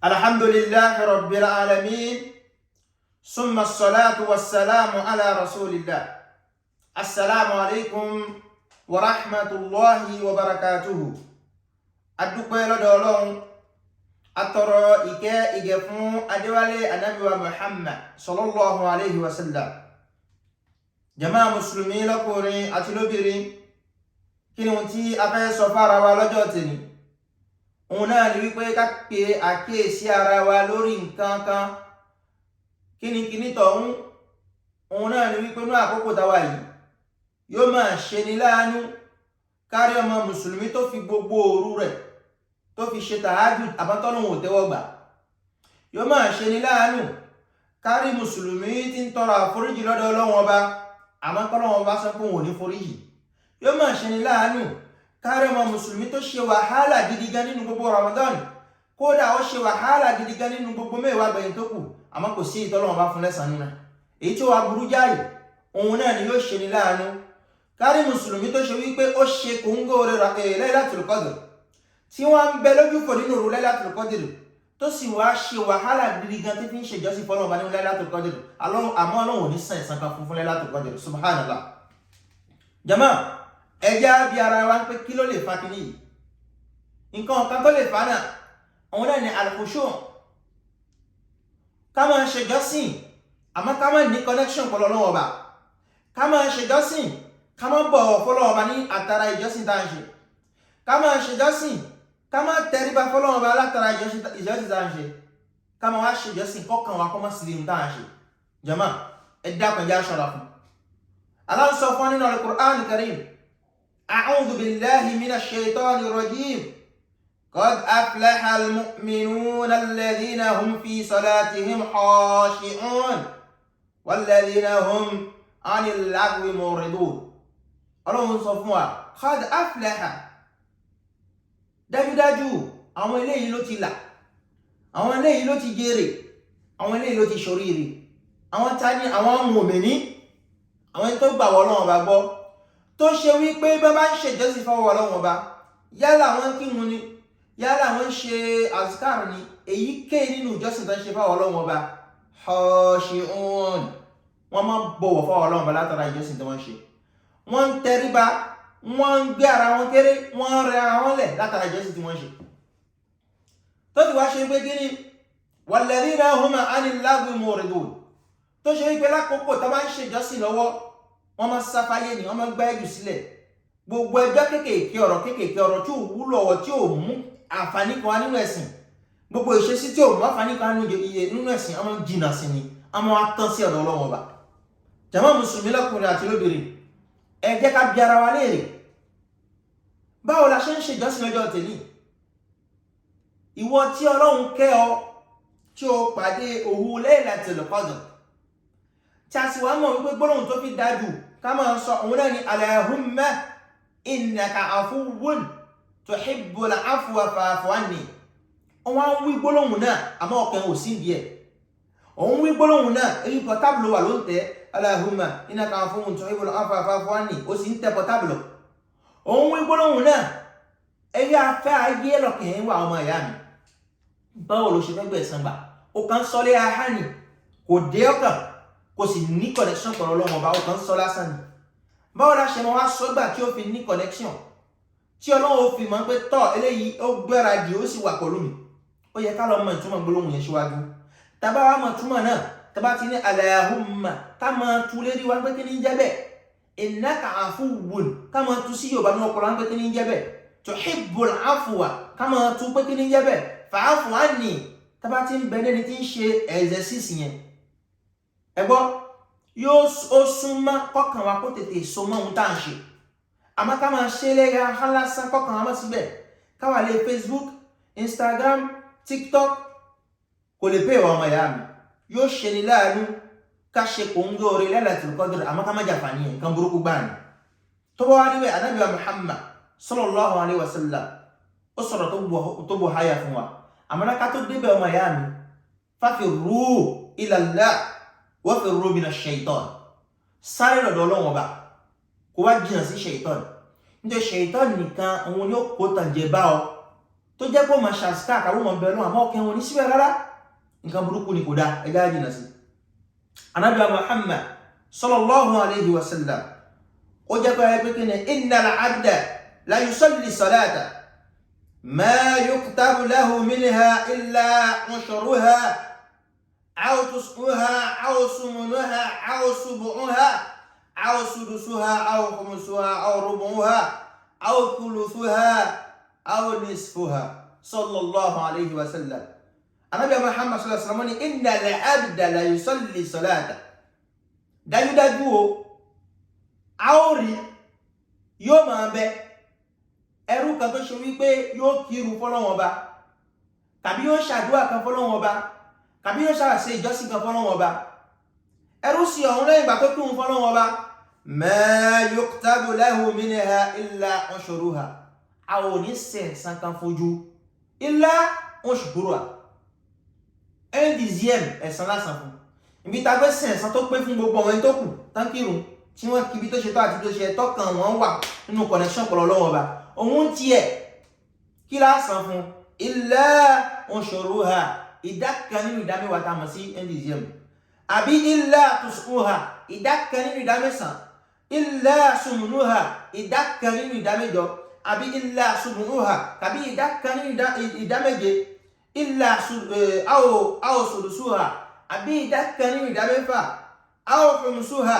الحمد لله رب العالمين ثم الصلاة والسلام على رسول الله. السلام عليكم ورحمة الله وبركاته. adúpẹ́ lọ́dọ̀ Ọlọ́run, atọrọ ìkẹ́ fún adéwálé ànábì wa Muhammad sallallahu alayhi wa sallam. Jàmáà mùsùlùmí lọ́kùnrin àti lóbìnrin, kí ni ohun tí a fẹ́ sọ fára wa lọ́jọ́ tèmi? Òun náà ni wípé ká pe àkíyèsí ara wa lórí nǹkan kan. Kíni tọ̀hún? Òun náà ni wípé ní àkókò táwa yìí yóò máa ṣe ni láàánú kárí ọmọ mùsùlùmí tó fi gbogbo òru rẹ̀ tó fi ṣe tahajjud àbátọ́lọ́hun ò tẹ́wọ́ gbà. Yóò máa ṣe ni láàánú kárí mùsùlùmí tí ń tọrọ àforíjì lọ́dọ̀ Ọlọ́run ọba àmọ́ k'Ọlọ́run ọba sọ pé òun ò ní foríjì. Yóò máa ṣe ni láàánú kárí ọmọ mùsùlùmí tó ṣe wàhálà gidi gan nínú gbogbo Ramadan, kódà ó ṣe wàhálà gidi gan nínú gbogbo mẹ́wàá gbẹ̀yìn tó kù, àmọ́ kò sí ìtọ́lọ́run ọba fún lẹ́san nínú. Èyí tí ó wà burú jáì, òun náà ni yóò ṣe ni láàánú kárí mùsùlùmí tó ṣe wípé ó ṣe kòńgò rẹ̀ Laylatul Qadr, tí wọ́n ń bẹ lójú fò nínú òru Laylatul Qadr, tó sì wá ṣe wàhálà gidi gan tí fi ń ṣèjọ́sìn fọ́lọ́run ọba nínú Laylatul Qadr, àmọ́ Ọlọ́run ò ní san ẹ̀san kan fún Laylatul Qadr. Subhanallah. Jàmáà, ẹjá bí ara wa ń pé kí ló lè fa kíní yìí? Nǹkan kan tó lè fa náà, òun náà ni al-khushu'. Ká máa ṣèjọ́sìn àmọ́ ká máa ní connection pẹ̀lú Ọlọ́run ọba. Ká máa ṣèjọ́sìn ká máa bọ̀wọ̀ fọ́lọ́run ọba ní àtàrà ìjọ́sìn tá ń ṣe. Ká máa ṣèjọ́sìn ká máa tẹríba fọ́lọ́run ọba látara ìjọ́sìn tá ń ṣe. Ká máa wá ṣèjọ́sìn kọ́kàn wa kó má sí lè tá ń ṣe. Jàmáà, ẹ dákun já ṣọ́ra fún. Allah sọ fún nínú al-Qur'an al-Karim: أعوذ بالله من الشيطان الرجيم قد أفلح المؤمنون الذين هم في صلاتهم خاشعون والذين هم عن اللغو معرضون. Ọlọ́run sọ fún wa, قد أفلح, dájúdájú àwọn eléyìí ló ti là, àwọn eléyìí ló ti jèrè, àwọn eléyìí ló ti ṣoríire. Àwọn tani? Àwọn mùmínì, àwọn tó gbà Ọlọ́run ọba gbọ́, tó ṣe wípé bá bá ń ṣe ìjọsìn fọwọ́ Ọlọ́run ọba, yálà wọ́n kírun ni, yálà wọ́n ṣe azkar ni, èyíkéyìí nínú ìjọsìn tó ń ṣe fọwọ́ Ọlọ́run ọba, khashi'un, wọ́n máa bọ̀wọ̀ fọwọ́ Ọlọ́run ọba látara ìjọsìn tó wọ́n ṣe. Wọ́n ń tẹríba, wọ́n ń gbé ara wọn kéré, wọ́n ń rẹ ara wọn lẹ̀ látara ìjọsìn tí wọ́n ṣe. Tó ti wá ṣe pé kí ni? walladhina hum 'anil lagwi mu'ridun, tó ṣe wípé lákòókò tó bá ń ṣe ìjọsìn lọ́wọ́, wọ́n máa sáfáyé ni, wọ́n máa gbá ẹjù sílẹ̀. Gbogbo ẹjọ́ kéékèèké ọ̀rọ̀ tí ò wúlò, ọ̀rọ̀ tí ò mú àǹfààní kan wá nínú ẹ̀sìn, gbogbo ìṣesí tí ò mú àǹfààní kan nínú ẹ̀sìn, wọ́n máa ń jìnnà sí ni, wọ́n máa tán sí ọ̀dọ̀ Ọlọ́run ọba. Jàmáà mùsùlùmí lọ́kùnrin àti lóbìnrin, ẹ jẹ́ ká bi ara wa léèrè, báwo la ṣe ń ṣèjọ́sìn lọ́jọ́ tèmi? Ìwọ tí Ọlọ́run kẹ́ ọ, tí o pàdé òru Laylatul Qadr, tí a sì wá mọ̀ wípé gbólóhùn tó fi dájú ká máa sọ òun náà ni Allahumma innaka afuwwun tuhibbul afwa fa'fu anni. Wọ́n ń wí gbólóhùn náà àmọ́ ọkàn ò sí ìdí ẹ̀. Òun wí gbólóhùn náà, èyí pọ̀tábùlù wà ló ń tẹ́ Allahumma innaka afuwwun tuhibbul afwa fa'fu anni, ó sì ń tẹ pọ̀tábùlù. Òun wí gbólóhùn náà, ẹ̀yà afẹ́ ayé lọ́kàn wà ọmọ ìyá mi. Báwo ló ṣe fẹ́ gbẹ̀san gbà? Ó kàn sọ lé ahánì, kò dé ọkàn, kò sì ní connection pẹ̀lú Ọlọ́run ọba, ó kàn sọ lásán ni. Báwo la ṣe máa wá sọ́gbà tí ó fi ní connection, tí Ọlọ́run ó fi mọ̀ pé tọ́ eléyìí ó gbáradì ó sì wà pẹ̀lú mi? Ó yẹ ká lọ mọ̀ ìtumọ̀ gbólóhùn yẹn síwájú. Tàbá wá mọ̀ ìtumọ̀ náà, tàbá ti ní Allahumma, ká máa tú lérí wá pé kí ní jẹ́ bẹ́ẹ̀. Innaka afuwwun, ká máa tú sí Yorùbá ní ọpọlọ wá pé kí ní jẹ́ bẹ́ẹ̀. Tuhibbul afwa, ká máa tú pé kí ní jẹ́ bẹ́ẹ̀. Fa'fu anni, tàbá ti ń bẹ lẹ́ni tí ń ṣe exercise yẹn, ẹgbọ́ yóò ó súnmọ́ kọ́kàn wa kó tètè so mọ́ ohun tá ń ṣe. Àmọ́ ká máa ṣe lẹ́ra hálásán kọ́kàn wa mọ́ síbẹ̀, káwà lé Facebook, Instagram, TikTok, kò lè pè wà ọmọ ìyá mi. Yóò ṣe ni láàánú ká ṣe kòńgò orí Laylatul Qadr, àmọ́ ká má jàfà ní ẹ̀, kan burúkú gbà ní. Tó bá wá níbẹ̀, Ànábì wa Muhammad sallallahu alaihi wasallam ó sọ̀rọ̀ tó bọ̀ háyà fún wa. Àmọ́ ká tó débẹ̀ ọmọ ìyá mi, fafirru ila Allah wa firru mina shaitan. Sáré lọ́dọ̀ Ọlọ́run ọba, kó wá jìnnà sí shaitan. Nítorí shaitan nìkan òun yóò kó tànjẹ bá ọ, tó jẹ́ pé ma ṣàṣíkà àkàwọ́ mọ̀ bẹ̀rẹ̀ náà àmọ́ ọkẹ́ wọn ní síbẹ̀ rárá nǹkan burúkú ni kò dá ẹjá jìnà sí. Ànábì Muhammad sallallahu alayhi wa sallam ó jẹ́ pé kí ni innal abda la yusalli salata ma yuktabu lahu minha illa ushruha aw tus'uha aw sumunuha aw subu'uha aw sudusuha aw khumsuha aw rubu'uha aw thuluthuha aw nisfuha sallallahu alayhi wa sallam. Ànábì Muhammad sallallahu alaihi wasallam ní innal abda la yusalli salata dájúdájú o àórí yóò máa bẹ ẹrú kan tó ṣe wípé yóò kírun fọ́lọ́run Ọba tàbí yóò ṣàdúrà kan fọ́lọ́run Ọba tàbí yóò ṣàṣe ìjọsìn kan fọ́lọ́run Ọba ẹrú sí ọ̀hún lẹ́yìn ìgbà tó kírun fọ́lọ́run Ọba ma yuktabu lahu minha illa ushruha àwọn oníṣẹ̀ẹ̀sán kan fojú illa ushruha 1/10 ẹ̀san lásán fún ibi tá gbé sin ẹ̀san tó pé fún gbogbo àwọn tó kù tán kírun tí wọ́n kí bí tó ṣe tó àti tó ṣe tọ́kàn wọn wà nínú connection pẹ̀lú Ọlọ́run Ọba òun tiẹ̀ kí lásán fún illa ushruha ìdá kan nínú ìdá mẹ́wàá tá mọ̀ sí 1/10 àbí illa tus'uha ìdá kan nínú ìdá mẹ́sàn illa sumunuha ìdá kan nínú ìdá mẹ́jọ àbí illa subunuha tàbí ìdá kan nínú ìdá méje illa aw sudusuha àbí ìdá kan nínú ìdá mẹ́fà aw khumsuha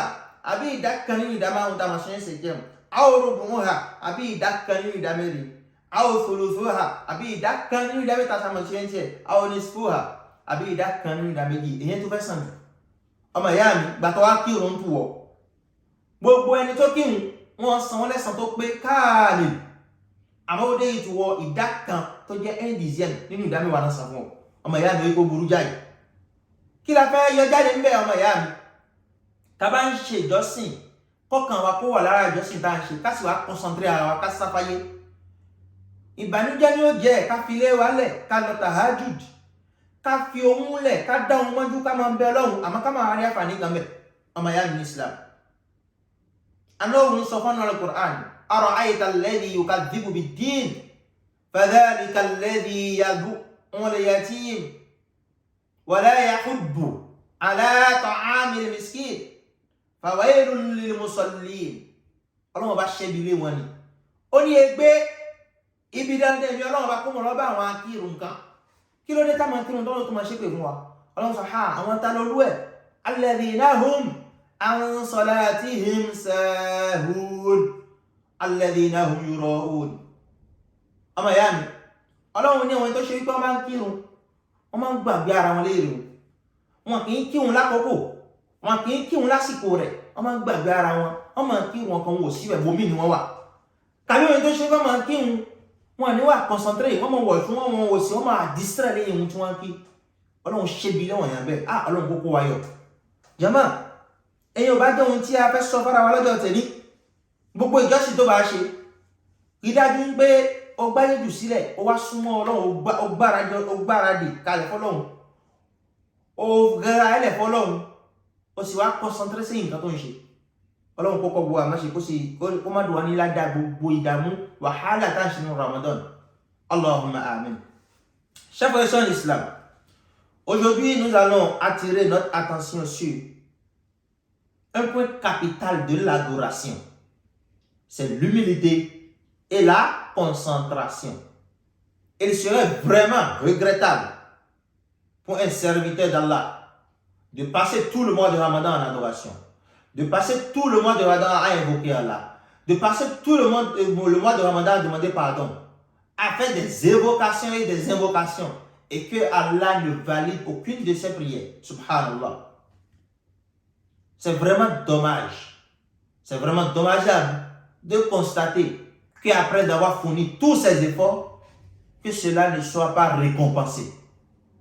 àbí ìdá kan nínú ìdá márùn-ún tá ma ṣe ń ṣe jẹun aw rubu'uha àbí ìdá kan nínú ìdá mẹ́rin aw thuluthuha àbí ìdá kan nínú ìdá mẹ́ta tá ma ṣe ń ṣe aw nisfuha àbí ìdá kan nínú ìdá méjì èyí tó fẹ́ sàn ọmọ ìyá mi gbàtọ́ wá kírun tù wọ́ gbogbo ẹni tó kírun wọ́n san wọ́n lẹ́san tó pé káàlì àmọ́ ó dé ìtùwọ̀ ìdá kan tó jẹ́ 1/10 nínú ìdá mẹ́wàá náà san fún ọ ọmọ ìyá mi ó burú jáì kí la fẹ́ yọ jáde ń bẹ̀ ọmọ ìyá mi tá bá ń ṣe ìjọsìn kọ́kàn wa kó wà lára ìjọsìn tá ń ṣe ká sì wá concentrate ara wa ká sáfáyé ìbànújẹ́ ni ó jẹ́ ká fi ilé wa lẹ̀ ká lọ tahajjud ká fi ohun lẹ̀ ká dá ohun mọ́jú ká máa ń bẹ Ọlọ́run àmọ́ ká máa rí àǹfààní kan bẹ̀ ọmọ ìyá mi ní Islam Ọlọ́run sọ fún Al-Qur'an ara'ayta alladhi yukadhibu bid-din fadhalika alladhi yad'u al-yatim wa la yahuddu ala ta'amil miskin fawailun lil musallin Ọlọ́run bá ṣẹ́bi ilé wọn ni ó ní ẹgbẹ́ ibi dandan mi Ọlọ́run bá kó mọ̀ lọ́bà àwọn akírun kan kí ló dé táwọn akírun tọ́lọ́ tó máa ṣépè fún wa Ọlọ́run sọ àwọn ta lolú ẹ̀ alladhina hum an salatihim sahun alladhina hum yura'un ọmọ ìyá mi Ọlọ́run ní àwọn tó ṣe wípé wọ́n máa ń kírun wọ́n máa ń gbàgbé ara wọn léèrè wọn kì í kírun lákòókò wọn kì í kírun lásìkò rẹ̀ wọ́n máa ń gbàgbé ara wọn wọ́n máa ń kírun wọn kan wò síbẹ̀ bómí ni wọ́n wà tàbí wọn tó ṣe wípé wọ́n máa ń kírun wọn ní wà concentrate wọ́n máa wọ̀ fún wọn wò sí wọ́n máa distract lẹ́yìn ohun tí wọ́n kí Ọlọ́run ṣébi lẹ́wọ̀n yàn bẹ́ẹ̀ Ọlọ́run kókó wáyọ̀ jama ẹ̀yin ò bá jẹ́ ohun tí a fẹ́ sọ fára wa lọ́jọ́ tẹ̀lé gbogbo ìjọsìn tó bá ṣe ìdájú pé ó gbáyé jù sílẹ̀ ó wá súnmọ́ Ọlọ́run ó gbáradì kalẹ̀ fọ́lọ́run ó gẹ́ra ẹlẹ̀ fọ́lọ́run ó sì wá concentrate sí nǹkan tó ń ṣe Ọlọ́run kọ́kọ́ gbogbo àmáṣe kó má dùn wá ní ládàá gbogbo ìdààmú wàhálà tá à ń ṣe nínú Ramadan Allahumma amin. Chers frères et sœurs en Islam, aujourd'hui nous allons attirer notre attention sur un point capital de l'adoration, c'est l'humilité et la concentration. Il serait vraiment regrettable pour un serviteur d'Allah de passer tout le mois de Ramadan en adoration, de passer tout le mois de Ramadan à invoquer Allah, de passer tout le mois de Ramadan à demander pardon, à faire des évocations et des invocations, et que Allah ne valide aucune de ses prières. Subhanallah. C'est vraiment dommage. C'est vraiment dommageable de constater qu'après avoir fourni tous ces efforts, que cela ne soit pas récompensé.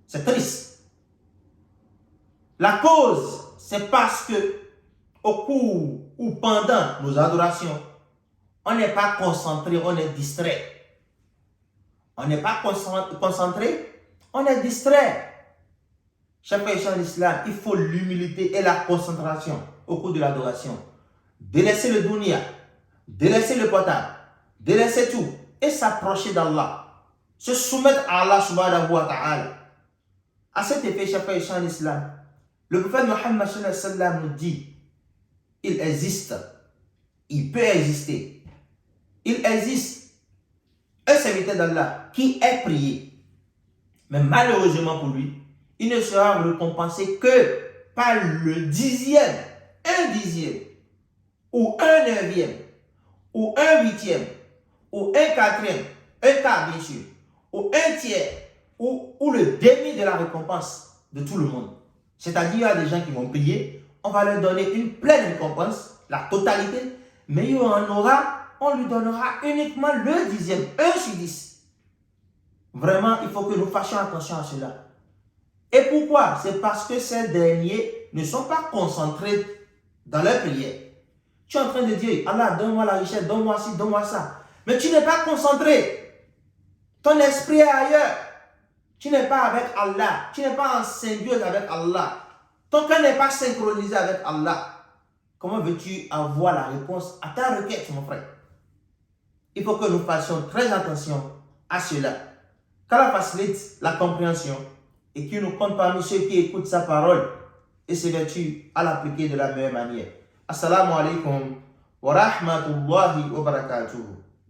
C'est triste. La cause, c'est parce que au cours ou pendant nos adorations, on n'est pas concentré, on est distrait. On n'est pas concentré, on est distrait. Chaque personne en islam, il faut l'humilité et la concentration au cours de l'adoration. Délaisser le dunya, délaisser le portable, délaisser tout et s'approcher d'Allah se soumettre à Allah subhanahu wa ta'ala. À cet effet, chers frères et sœurs en islam, le prophète Mohammed sallallahu alayhi wa sallam nous dit, il existe, il peut exister, il existe un serviteur d'Allah qui est prié, mais malheureusement pour lui, il ne sera récompensé que par le dixième, un dixième, ou un neuvième, ou un huitième, ou un quatrième, un quart bien sûr, ou un tiers, ou le demi de la récompense de tout le monde. C'est-à-dire, il y a des gens qui vont prier, on va leur donner une pleine récompense, la totalité, mais on lui donnera uniquement le dixième, 1 sur 10. Vraiment, il faut que nous fassions attention à cela. Et pourquoi? C'est parce que ces derniers ne sont pas concentrés dans leur prière. Tu es en train de dire, Allah, donne-moi la richesse, donne-moi ci, donne-moi ça. Mais tu n'es pas concentré. Ton esprit est ailleurs. Tu n'es pas avec Allah. Tu n'es pas en symbiose avec Allah. Ton cœur n'est pas synchronisé avec Allah. Comment veux-tu avoir la réponse à ta requête, mon frère? Il faut que nous fassions très attention à cela. Qu'Allah facilite la compréhension et qu'il nous compte parmi ceux qui écoutent sa parole et s'évertuent à l'appliquer de la meilleure manière. Assalamu alaikum wa rahmatullahi wa barakatuh.